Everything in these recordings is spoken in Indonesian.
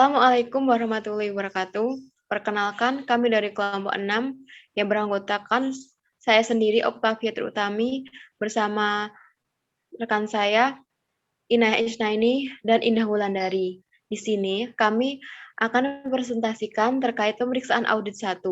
Assalamualaikum warahmatullahi wabarakatuh. Perkenalkan, kami dari kelompok 6 yang beranggotakan saya sendiri, Oktavia Terutami, bersama rekan saya, Inaya Isnaini dan Indah Wulandari. Di sini kami akan mempresentasikan terkait pemeriksaan audit 1.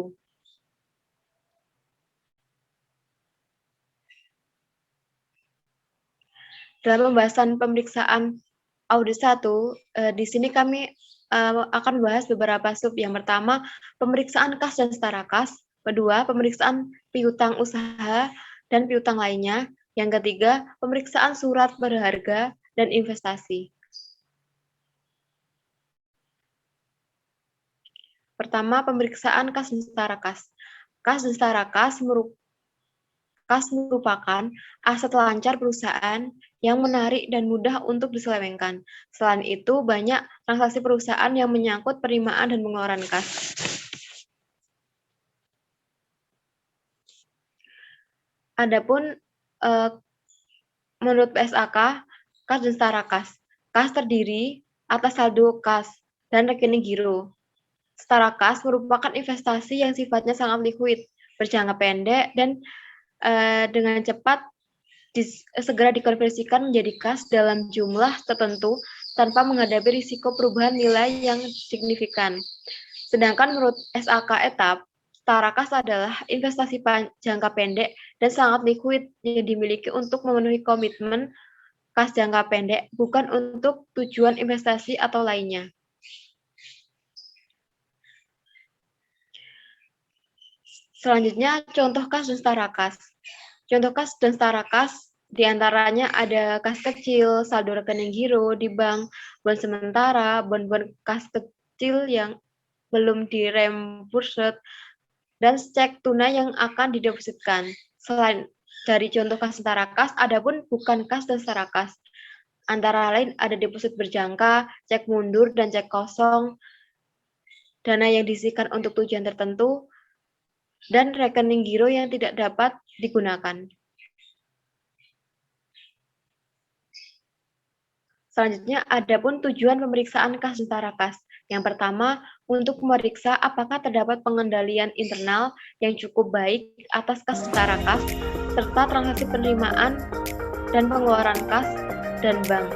Dalam pembahasan pemeriksaan audit 1, di sini kami akan membahas beberapa sub. Yang pertama, pemeriksaan kas dan setara kas. Kedua, pemeriksaan piutang usaha dan piutang lainnya. Yang ketiga, pemeriksaan surat berharga dan investasi. Pertama, pemeriksaan kas dan setara kas. Kas dan setara kas merupakan aset lancar perusahaan yang menarik dan mudah untuk diselewengkan. Selain itu, banyak transaksi perusahaan yang menyangkut penerimaan dan pengeluaran kas. Adapun menurut PSAK, kas dan setara kas. Kas terdiri atas saldo kas dan rekening giro. Setara kas merupakan investasi yang sifatnya sangat likuid, berjangka pendek, dan dengan cepat segera dikonversikan menjadi kas dalam jumlah tertentu tanpa menghadapi risiko perubahan nilai yang signifikan. Sedangkan menurut SAK etap, setara kas adalah investasi jangka pendek dan sangat likuid yang dimiliki untuk memenuhi komitmen kas jangka pendek, bukan untuk tujuan investasi atau lainnya. Selanjutnya, contoh kas dan setara kas. Contoh kas dan setara kas diantaranya ada kas kecil, saldo rekening giro di bank, bon sementara, bon kas kecil yang belum direimburse, dan cek tunai yang akan didepositkan. Selain dari contoh kas setara kas, ada pun bukan kas dan setara kas. Antara lain ada deposit berjangka, cek mundur, dan cek kosong, dana yang disisikan untuk tujuan tertentu, dan rekening giro yang tidak dapat digunakan. Selanjutnya, ada pun tujuan pemeriksaan kas dan setara kas. Yang pertama, untuk memeriksa apakah terdapat pengendalian internal yang cukup baik atas kas setara kas, serta transaksi penerimaan dan pengeluaran kas dan bank.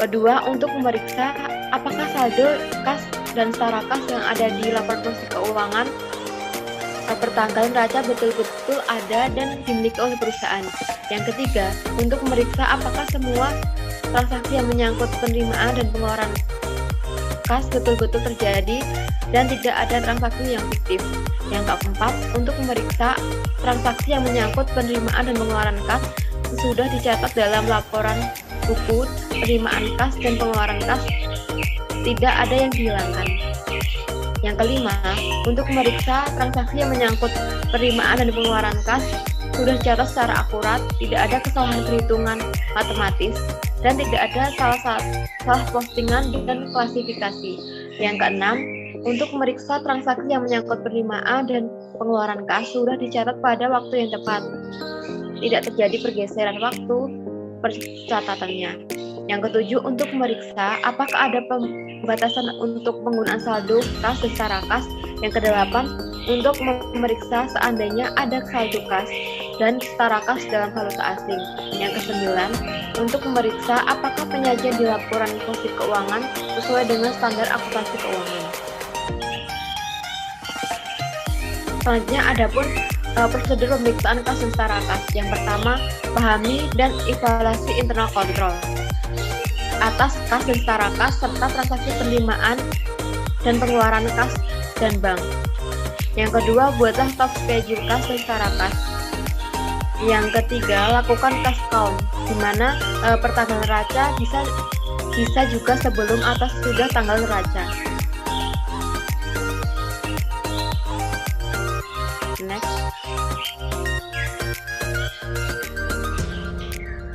Kedua, untuk memeriksa apakah saldo kas dan setara kas yang ada di laporan proses keuangan pertanggal neraca betul-betul ada dan dimiliki oleh perusahaan. Yang ketiga, untuk memeriksa apakah semua transaksi yang menyangkut penerimaan dan pengeluaran kas betul-betul terjadi dan tidak ada transaksi yang fiktif. Yang keempat, untuk memeriksa transaksi yang menyangkut penerimaan dan pengeluaran kas sudah dicatat dalam laporan buku penerimaan kas dan pengeluaran kas, tidak ada yang dihilangkan. Yang kelima, untuk memeriksa transaksi yang menyangkut penerimaan dan pengeluaran kas sudah dicatat secara akurat, tidak ada kesalahan perhitungan matematis, dan tidak ada salah postingan dan klasifikasi. Yang keenam, untuk memeriksa transaksi yang menyangkut penerimaan dan pengeluaran kas sudah dicatat pada waktu yang tepat, tidak terjadi pergeseran waktu percatatannya. Yang ketujuh, untuk memeriksa apakah ada pembatasan untuk penggunaan saldo kas dan setara kas. Yang kedelapan, untuk memeriksa seandainya ada saldo kas dan setara kas dalam valuta asing. Yang kesembilan, untuk memeriksa apakah penyajian di laporan posisi keuangan sesuai dengan standar akuntansi keuangan. Selanjutnya ada pun prosedur pemeriksaan kas dan setara kas. Yang pertama, pahami dan evaluasi internal control atas kas dan setara kas serta transaksi penerimaan dan pengeluaran kas dan bank. Yang kedua, buatlah top schedule kas dan setara kas. Yang ketiga, lakukan cash count, di mana pertanggal neraca bisa juga sebelum atau sudah tanggal neraca. Next.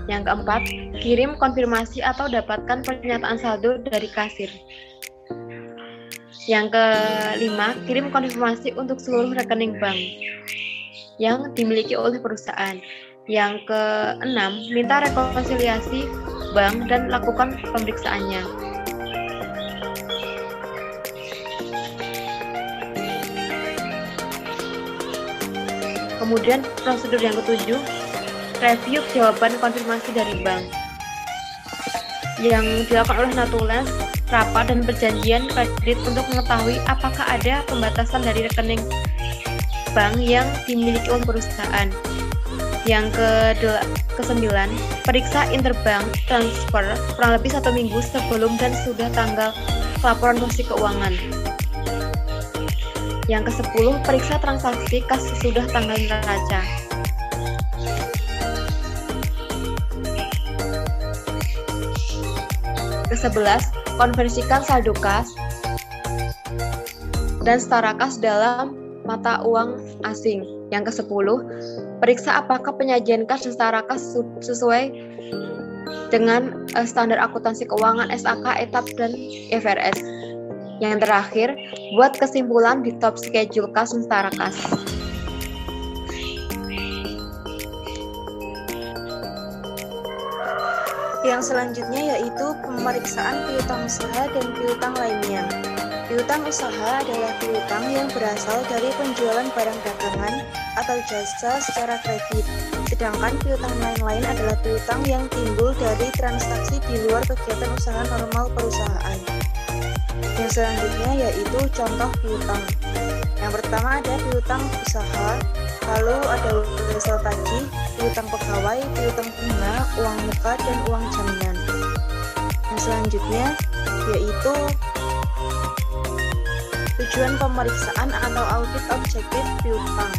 Yang keempat, kirim konfirmasi atau dapatkan pernyataan saldo dari kasir. Yang kelima, kirim konfirmasi untuk seluruh rekening bank yang dimiliki oleh perusahaan. Yang keenam, minta rekonsiliasi bank dan lakukan pemeriksaannya. Kemudian prosedur yang ketujuh, review jawaban konfirmasi dari bank. Yang dilakukan oleh Natules, rapat dan perjanjian kredit untuk mengetahui apakah ada pembatasan dari rekening bank yang dimiliki oleh perusahaan. Yang ke-9, periksa interbank transfer kurang lebih 1 minggu sebelum dan sudah tanggal laporan posisi keuangan. Yang ke-10, periksa transaksi kas sesudah tanggal neraca. Ke-11, konversikan saldo kas dan setara kas dalam mata uang asing. Yang ke-10, periksa apakah penyajian kas dan setara kas sesuai dengan standar akuntansi keuangan SAK, ETAP, dan IFRS. Yang terakhir, buat kesimpulan di top schedule kas dan setara kas. Yang selanjutnya yaitu pemeriksaan piutang usaha dan piutang lainnya. Piutang usaha adalah piutang yang berasal dari penjualan barang dagangan atau jasa secara kredit. Sedangkan piutang lain-lain adalah piutang yang timbul dari transaksi di luar kegiatan usaha normal perusahaan. Yang selanjutnya yaitu contoh piutang. Yang pertama ada piutang usaha, lalu ada wesel tagih, piutang pegawai, piutang bunga, uang muka, dan uang jaminan. Yang selanjutnya yaitu tujuan pemeriksaan atau audit objektif piutang.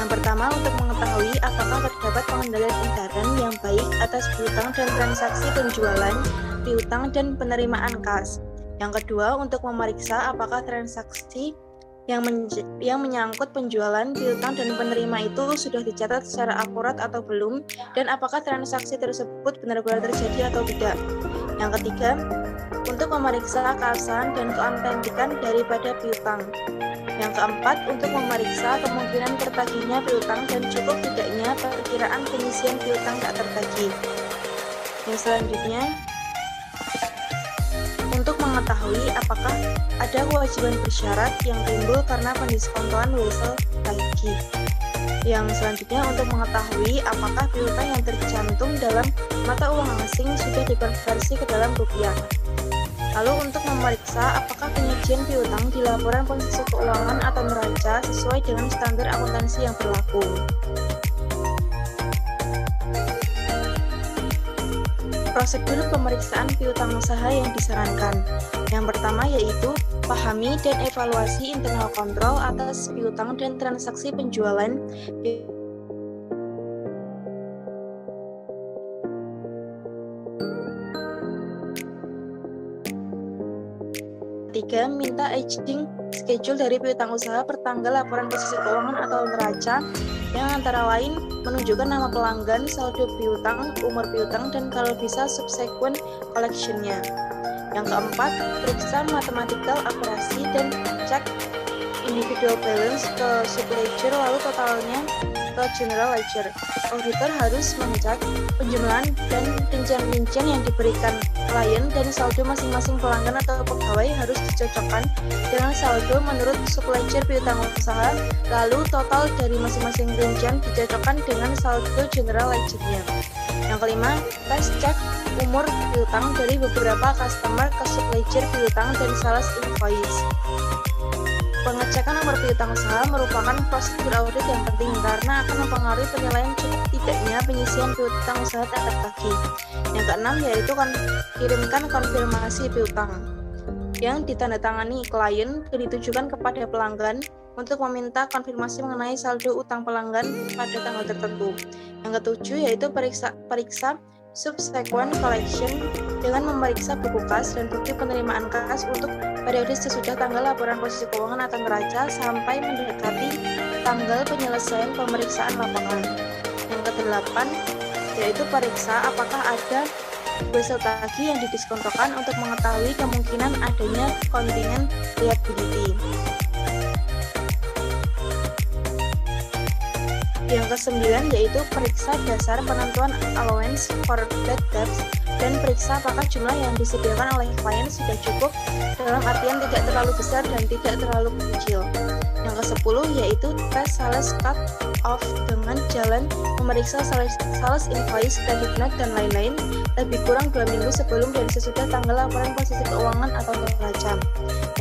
Yang pertama, untuk mengetahui apakah terdapat pengendalian anggaran yang baik atas piutang dan transaksi penjualan, piutang, dan penerimaan kas. Yang kedua, untuk memeriksa apakah transaksi yang menyangkut penjualan, piutang, dan penerima itu sudah dicatat secara akurat atau belum, dan apakah transaksi tersebut benar-benar terjadi atau tidak. Yang ketiga, untuk memeriksa keabsahan dan keautentikan daripada piutang. Yang keempat, untuk memeriksa kemungkinan tertagihnya piutang dan cukup tidaknya perkiraan pengisian piutang tak tertagih. Yang selanjutnya, untuk mengetahui apakah ada kewajiban bersyarat yang timbul karena pendiskontoan wesel tagih. Yang selanjutnya, untuk mengetahui apakah piutang yang tercantum dalam mata uang asing sudah dikonversi ke dalam rupiah. Lalu untuk memeriksa apakah penyajian piutang di laporan posisi keuangan atau neraca sesuai dengan standar akuntansi yang berlaku. Prosedur pemeriksaan piutang usaha yang disarankan. Yang pertama yaitu pahami dan evaluasi internal kontrol atas piutang dan transaksi penjualan. Ketiga, minta aging schedule dari piutang usaha per tanggal laporan posisi keuangan atau neraca yang antara lain menunjukkan nama pelanggan, saldo piutang, umur piutang, dan kalau bisa subsequent collection-nya. Yang keempat, periksa mathematical akurasi dan cek individual balance ke subledger lalu totalnya ke general ledger. Auditor harus mengecek penjumlahan dan rincian-rincian yang diberikan klien dan saldo masing-masing pelanggan atau pegawai harus dicocokkan dengan saldo menurut subledger piutang usaha, lalu total dari masing-masing rincian dicocokkan dengan saldo general ledger-nya. Yang kelima, tes cek umur piutang dari beberapa customer ke subledger piutang dan sales invoice. Pengecekan nomor piutang usaha merupakan prosedur audit yang penting karena akan mempengaruhi penilaian cukup tidaknya pengisian piutang usaha tak tertagih. Yang keenam yaitu kirimkan konfirmasi piutang yang ditandatangani klien dan ditujukan kepada pelanggan untuk meminta konfirmasi mengenai saldo utang pelanggan pada tanggal tertentu. Yang ketujuh yaitu periksa subsequent collection dengan memeriksa buku kas dan bukti penerimaan kas untuk periode sesudah tanggal laporan posisi keuangan atau neraca sampai mendekati tanggal penyelesaian pemeriksaan lapangan. Yang kedelapan yaitu periksa apakah ada wesel tagih yang didiskontokan untuk mengetahui kemungkinan adanya kontingen liability. Yang kesembilan yaitu periksa dasar penentuan allowance for bad debts dan periksa apakah jumlah yang disediakan oleh klien sudah cukup dalam artian tidak terlalu besar dan tidak terlalu kecil. Yang ke-10 yaitu tes sales cut off dengan jalan memeriksa sales invoice, credit note, dan lain-lain lebih kurang 2 minggu sebelum dan sesudah tanggal laporan posisi keuangan atau neraca.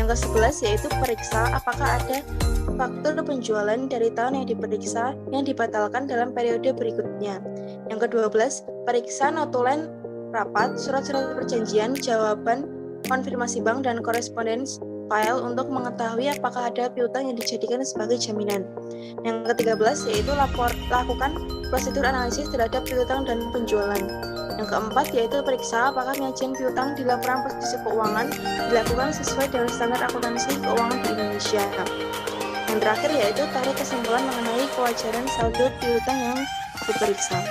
Yang ke-11 yaitu periksa apakah ada faktur penjualan dari tahun yang diperiksa yang dibatalkan dalam periode berikutnya. Yang ke-12, periksa notulen rapat, surat-surat perjanjian, jawaban, konfirmasi bank, dan korespondens file untuk mengetahui apakah ada piutang yang dijadikan sebagai jaminan. Yang ke-13 yaitu lakukan prosedur analisis terhadap piutang dan penjualan. Yang keempat yaitu periksa apakah penyajian piutang di laporan posisi keuangan dilakukan sesuai dengan standar akuntansi keuangan di Indonesia. Yang terakhir yaitu tarik kesimpulan mengenai kewajaran saldo piutang yang diperiksa.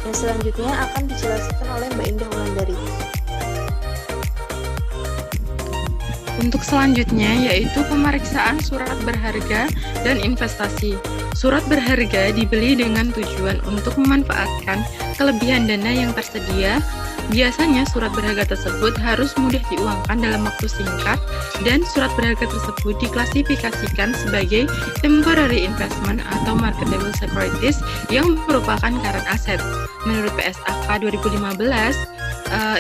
Yang selanjutnya akan dijelaskan oleh Mbak Indah Wulandari. Untuk selanjutnya yaitu pemeriksaan surat berharga dan investasi. Surat berharga dibeli dengan tujuan untuk memanfaatkan kelebihan dana yang tersedia. Biasanya surat berharga tersebut harus mudah diuangkan dalam waktu singkat dan surat berharga tersebut diklasifikasikan sebagai temporary investment atau marketable securities yang merupakan current asset. Menurut PSAK 2015,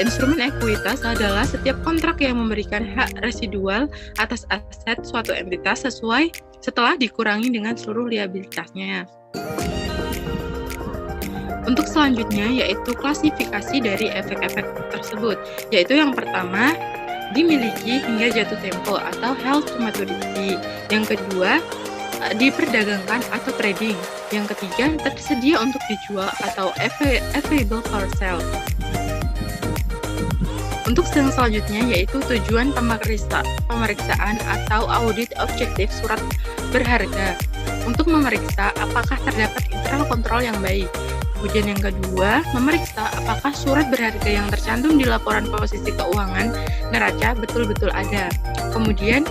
instrumen ekuitas adalah setiap kontrak yang memberikan hak residual atas aset suatu entitas setelah dikurangi dengan seluruh liabilitasnya. Untuk selanjutnya yaitu klasifikasi dari efek-efek tersebut, yaitu yang pertama dimiliki hingga jatuh tempo atau held to maturity, yang kedua diperdagangkan atau trading, yang ketiga tersedia untuk dijual atau available for sale. Untuk yang selanjutnya yaitu tujuan pemeriksaan atau audit objektif surat berharga untuk memeriksa apakah terdapat internal kontrol yang baik. Kemudian yang kedua, memeriksa apakah surat berharga yang tercantum di laporan posisi keuangan neraca betul-betul ada. Kemudian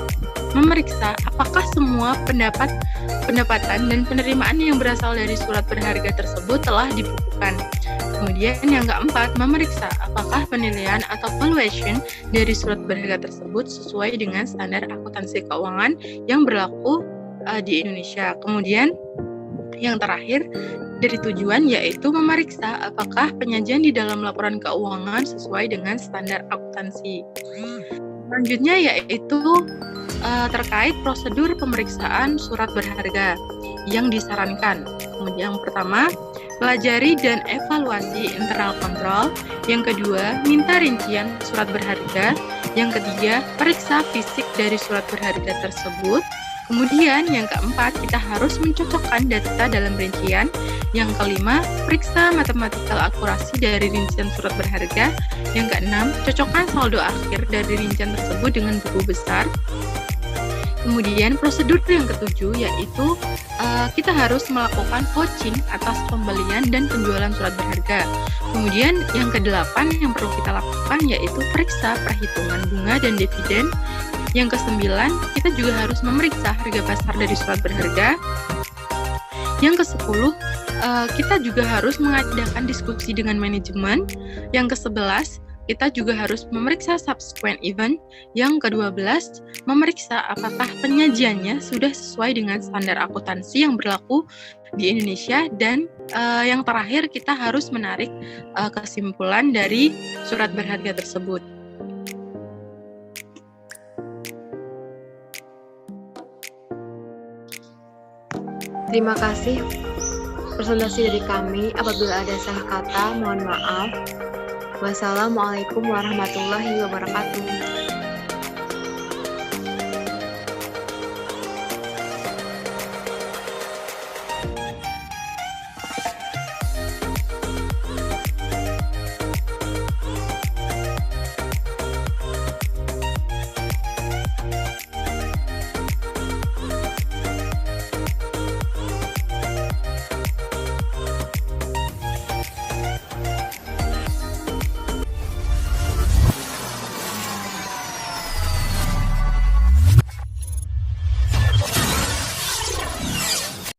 memeriksa apakah semua pendapatan dan penerimaan yang berasal dari surat berharga tersebut telah dibukukan. Kemudian yang keempat, memeriksa apakah penilaian atau valuation dari surat berharga tersebut sesuai dengan standar akuntansi keuangan yang berlaku di Indonesia. Kemudian yang terakhir dari tujuan yaitu memeriksa apakah penyajian di dalam laporan keuangan sesuai dengan standar akuntansi. Selanjutnya yaitu terkait prosedur pemeriksaan surat berharga yang disarankan. Kemudian yang pertama, pelajari dan evaluasi internal control. Yang kedua, minta rincian surat berharga. Yang ketiga, periksa fisik dari surat berharga tersebut. Kemudian yang keempat, kita harus mencocokkan data dalam rincian. Yang kelima, periksa mathematical akurasi dari rincian surat berharga. Yang keenam, cocokkan saldo akhir dari rincian tersebut dengan buku besar. Kemudian prosedur yang ketujuh yaitu kita harus melakukan vouching atas pembelian dan penjualan surat berharga. Kemudian yang kedelapan yang perlu kita lakukan yaitu periksa perhitungan bunga dan dividen. Yang kesembilan, kita juga harus memeriksa harga pasar dari surat berharga. Yang ke-10, kita juga harus mengadakan diskusi dengan manajemen. Yang ke-11, kita juga harus memeriksa subsequent event. Yang ke-12, memeriksa apakah penyajiannya sudah sesuai dengan standar akuntansi yang berlaku di Indonesia. Dan yang terakhir, kita harus menarik kesimpulan dari surat berharga tersebut. Terima kasih presentasi dari kami. Apabila ada salah kata, mohon maaf. Wassalamualaikum warahmatullahi wabarakatuh.